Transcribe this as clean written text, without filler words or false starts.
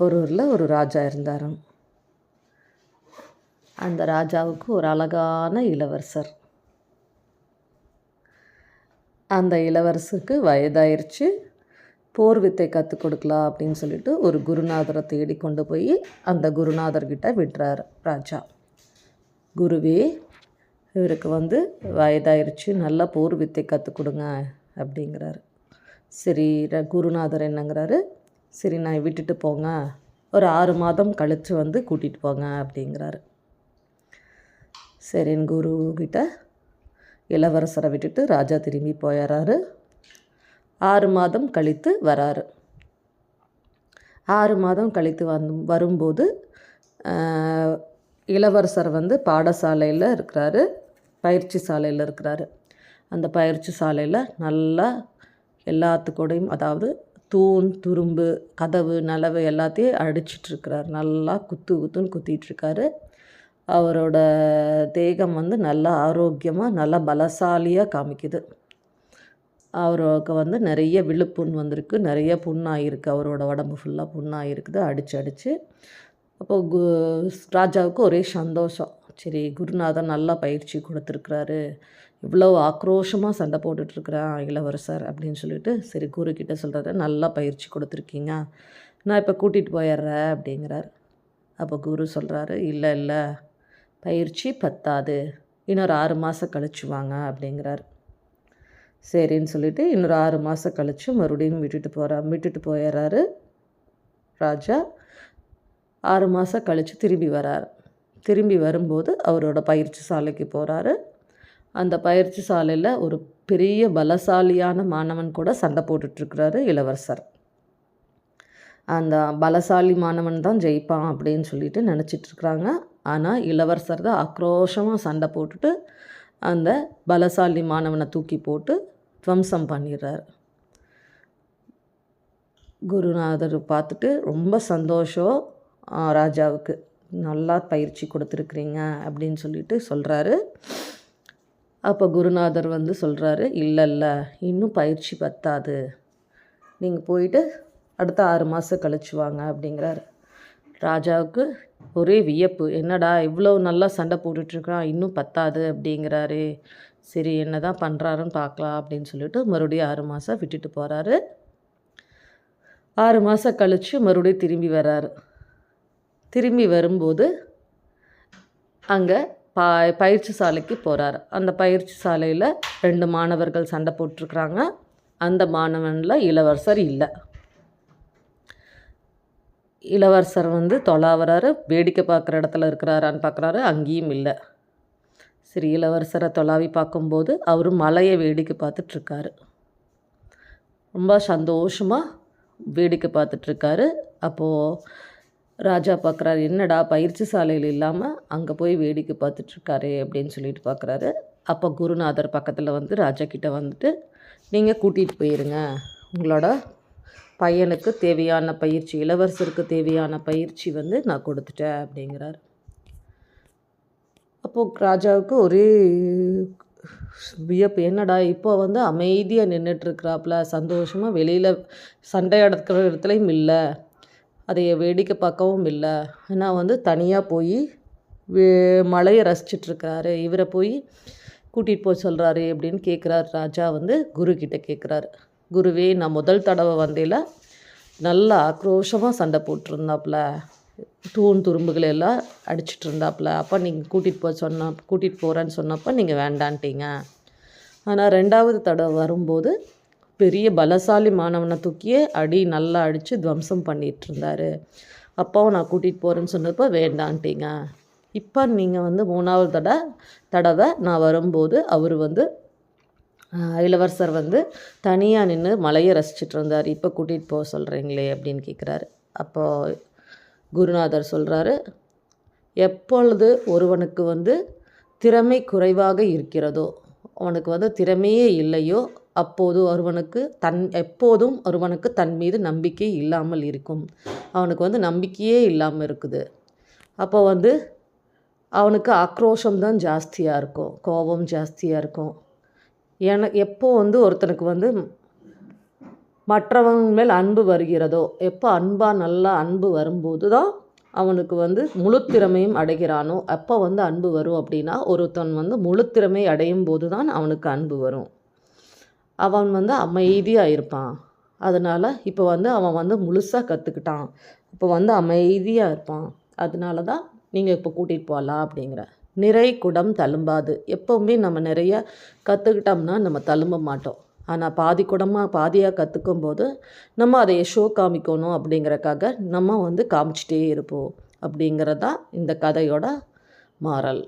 ஒரு ஊரில் ஒரு ராஜா இருந்தாராம். அந்த ராஜாவுக்கு ஒரு அழகான இளவரசர். அந்த இளவரசருக்கு வயதாயிருச்சு. போர் வித்தை கற்றுக் கொடுக்கலாம் அப்படின்னு சொல்லிட்டு ஒரு குருநாதரை தேடி கொண்டு போய் அந்த குருநாதர்கிட்ட விடுறார் ராஜா. குருவே, இவருக்கு வயதாயிருச்சு, நல்லா போர் வித்தை கற்றுக் கொடுங்க அப்படிங்கிறாரு. சரி, குருநாதர் என்னங்கிறாரு, சரி நான் விட்டுட்டு போங்க, ஒரு 6 மாதம் கழித்து கூட்டிகிட்டு போங்க அப்படிங்கிறாரு. சரின்னு குருக்கிட்ட இளவரசரை விட்டுட்டு ராஜா திரும்பி போயிடுறாரு. 6 மாதம் கழித்து வராரு. 6 மாதம் கழித்து வரும்போது இளவரசர் பாடசாலையில் இருக்கிறாரு, பயிற்சி சாலையில் இருக்கிறாரு. அந்த பயிற்சி சாலையில் நல்லா எல்லாத்துக்கூடையும், அதாவது தூண், துரும்பு, கதவு, நலவு எல்லாத்தையும் அடிச்சிட்ருக்கிறார். நல்லா குத்துன்னு குத்திகிட்ருக்காரு. அவரோட தேகம் நல்லா ஆரோக்கியமாக, நல்லா பலசாலியாக காமிக்குது. அவருக்கு நிறைய விழுப்புண் வந்திருக்கு, நிறைய புண்ணாகிருக்கு. அவரோட உடம்பு ஃபுல்லாக புண்ணாகிருக்குது, அடித்து. அப்போது ராஜாவுக்கு ஒரே சந்தோஷம். சரி, குருநாதர் நல்லா பயிற்சி கொடுத்துருக்குறாரு, இவ்வளோ ஆக்ரோஷமாக சண்டை போட்டுட்ருக்குறான் இளவரசர் அப்படின்னு சொல்லிட்டு, சரி குருக்கிட்ட சொல்கிறாரு, நல்லா பயிற்சி கொடுத்துருக்கீங்க, நான் இப்போ கூட்டிகிட்டு போயிடுறேன் அப்படிங்கிறார். அப்போ குரு சொல்கிறாரு, இல்லை பயிற்சி பத்தாது, இன்னொரு 6 மாதம் கழிச்சு வாங்க அப்படிங்கிறார். சரின்னு சொல்லிவிட்டு இன்னொரு 6 மாதம் கழித்து மறுபடியும் விட்டுட்டு போயிடுறாரு ராஜா. 6 மாதம் கழித்து திரும்பி வரார். திரும்பி வரும்போது அவரோட பயிற்சி சாலைக்கு போகிறாரு. அந்த பயிற்சி சாலையில் ஒரு பெரிய பலசாலியான மாணவன் கூட சண்டை போட்டுட்ருக்கிறாரு இளவரசர். அந்த பலசாலி மாணவன் தான் ஜெயிப்பான் அப்படின்னு சொல்லிட்டு நினச்சிட்ருக்குறாங்க. ஆனால் இளவரசர் தான் ஆக்ரோஷமாக சண்டை போட்டுட்டு அந்த பலசாலி மாணவனை தூக்கி போட்டு துவம்சம் பண்ணிடுறார். குருநாதர் பார்த்துட்டு ரொம்ப சந்தோஷம் ராஜாவுக்கு, நல்லா பயிற்சி கொடுத்துருக்குறீங்க அப்படின்னு சொல்லிட்டு சொல்கிறாரு. அப்போ குருநாதர் சொல்கிறாரு, இல்லை இன்னும் பயிற்சி பத்தாது, நீங்கள் போயிட்டு அடுத்த 6 மாதம் கழிச்சு வாங்க அப்படிங்கிறாரு. ராஜாவுக்கு ஒரே வியப்பு, என்னடா இவ்வளோ நல்லா சண்டை போட்டுட்ருக்கான், இன்னும் பத்தாது அப்படிங்கிறாரு. சரி, என்ன தான் பண்ணுறாருன்னு பார்க்கலாம் அப்படின்னு சொல்லிட்டு மறுபடியும் 6 மாதம் விட்டுட்டு போகிறாரு. 6 மாதம் கழித்து மறுபடியும் திரும்பி வர்றாரு. திரும்பி வரும்போது அங்கே பயிற்சி சாலைக்கு போகிறார். அந்த பயிற்சி சாலையில் 2 மாணவர்கள் சண்டை போட்டிருக்கிறாங்க. அந்த மாணவனில் இளவரசர் இல்லை. இளவரசர் தொலாவறாரு, வேடிக்கை பார்க்குற இடத்துல இருக்கிறாரான்னு பார்க்குறாரு, அங்கேயும் இல்லை. சரி, இளவரசரை தொலாவி பார்க்கும்போது அவர் மலையை வேடிக்கை பார்த்துட்ருக்காரு. ரொம்ப சந்தோஷமாக வேடிக்கை பார்த்துட்ருக்காரு. அப்போது ராஜா பார்க்குறாரு, என்னடா பயிற்சி சாலையில் இல்லாமல் அங்கே போய் வேடிக்கை பார்த்துட்ருக்காரு அப்படின்னு சொல்லிட்டு பார்க்குறாரு. அப்போ குருநாதர் பக்கத்தில் ராஜா கிட்டே நீங்கள் கூட்டிகிட்டு போயிருங்க, உங்களோட பையனுக்கு தேவையான பயிற்சி, இளவரசருக்கு தேவையான பயிற்சி நான் கொடுத்துட்டேன் அப்படிங்கிறார். அப்போது ராஜாவுக்கு ஒரே வியப்பு, என்னடா இப்போ அமைதியாக நின்றுட்டுருக்குறாப்புல, சந்தோஷமாக வெளியில் சண்டை நடக்கிற இடத்துலையும் இல்லை, அதை வேடிக்கை பார்க்கவும் இல்லை, ஆனால் தனியாக போய் மலையை ரசிச்சிட்ருக்கிறாரு, இவரை போய் கூட்டிகிட்டு போய் சொல்கிறாரு அப்படின்னு கேட்குறாரு. ராஜா குருக்கிட்ட கேட்குறாரு, குருவே, நான் முதல் தடவை வந்தையில் நல்லா ஆக்ரோஷமாக சண்டை போட்டிருந்தாப்புல, தூண் துரும்புகளை எல்லாம் அடிச்சிட்டு இருந்தாப்புல, அப்போ நீங்கள் கூட்டிகிட்டு போகிறேன்னு சொன்னப்போ நீங்கள் வேண்டான்ட்டீங்க. ஆனால் 2வது தடவை வரும்போது பெரிய பலசாலி மாணவனை தூக்கியே நல்லா அடித்து துவம்சம் பண்ணிகிட்டு இருந்தார், அப்பாவும் நான் கூட்டிகிட்டு போகிறேன்னு சொன்னப்போ வேண்டான்ட்டீங்க. இப்போ நீங்கள் 3வது தடவை நான் வரும்போது அவர் இளவரசர் தனியாக நின்று மலையை ரசிச்சிட்டு இருந்தார், இப்போ கூட்டிகிட்டு போக சொல்கிறீங்களே அப்படின்னு கேட்குறாரு. அப்போது குருநாதர் சொல்கிறாரு, எப்பொழுது ஒருவனுக்கு திறமை குறைவாக இருக்கிறதோ, அவனுக்கு திறமையே இல்லையோ, அப்போது எப்போதும் ஒருவனுக்கு தன் மீது நம்பிக்கை இல்லாமல் இருக்கும். அவனுக்கு நம்பிக்கையே இல்லாமல் இருக்குது. அப்போ அவனுக்கு ஆக்ரோஷம்தான் ஜாஸ்தியாக இருக்கும், கோபம் ஜாஸ்தியாக இருக்கும். எப்போ ஒருத்தனுக்கு மற்றவங்க மேல் அன்பு வருகிறதோ, எப்போ அன்பாக நல்லா அன்பு வரும்போது தான் அவனுக்கு வந்து முழுத்திறமையும் அடைகிறானோ, அப்போ வந்து அன்பு வரும் அப்படின்னா, ஒருத்தன் வந்து முழுத்திறமை அடையும் போது தான் அவனுக்கு அன்பு வரும். அவன் வந்து அமைதியாக இருப்பான். அதனால் இப்போ வந்து அவன் வந்து முழுசாக கற்றுக்கிட்டான். இப்போ வந்து அமைதியாக இருப்பான். அதனால தான் நீங்கள் இப்போ கூட்டிகிட்டு போகலாம் அப்படிங்கிற. நிறை குடம் தளும்பாது. எப்போவுமே நம்ம நிறைய கற்றுக்கிட்டோம்னா நம்ம தளும்ப மாட்டோம். ஆனால் பாதி குடமாக பாதியாக கற்றுக்கும்போது நம்ம அதை ஷோ காமிக்கணும் அப்படிங்கிறக்காக நம்ம வந்து காமிச்சிட்டே இருப்போம். அப்படிங்கிறது தான் இந்த கதையோட மாறல்.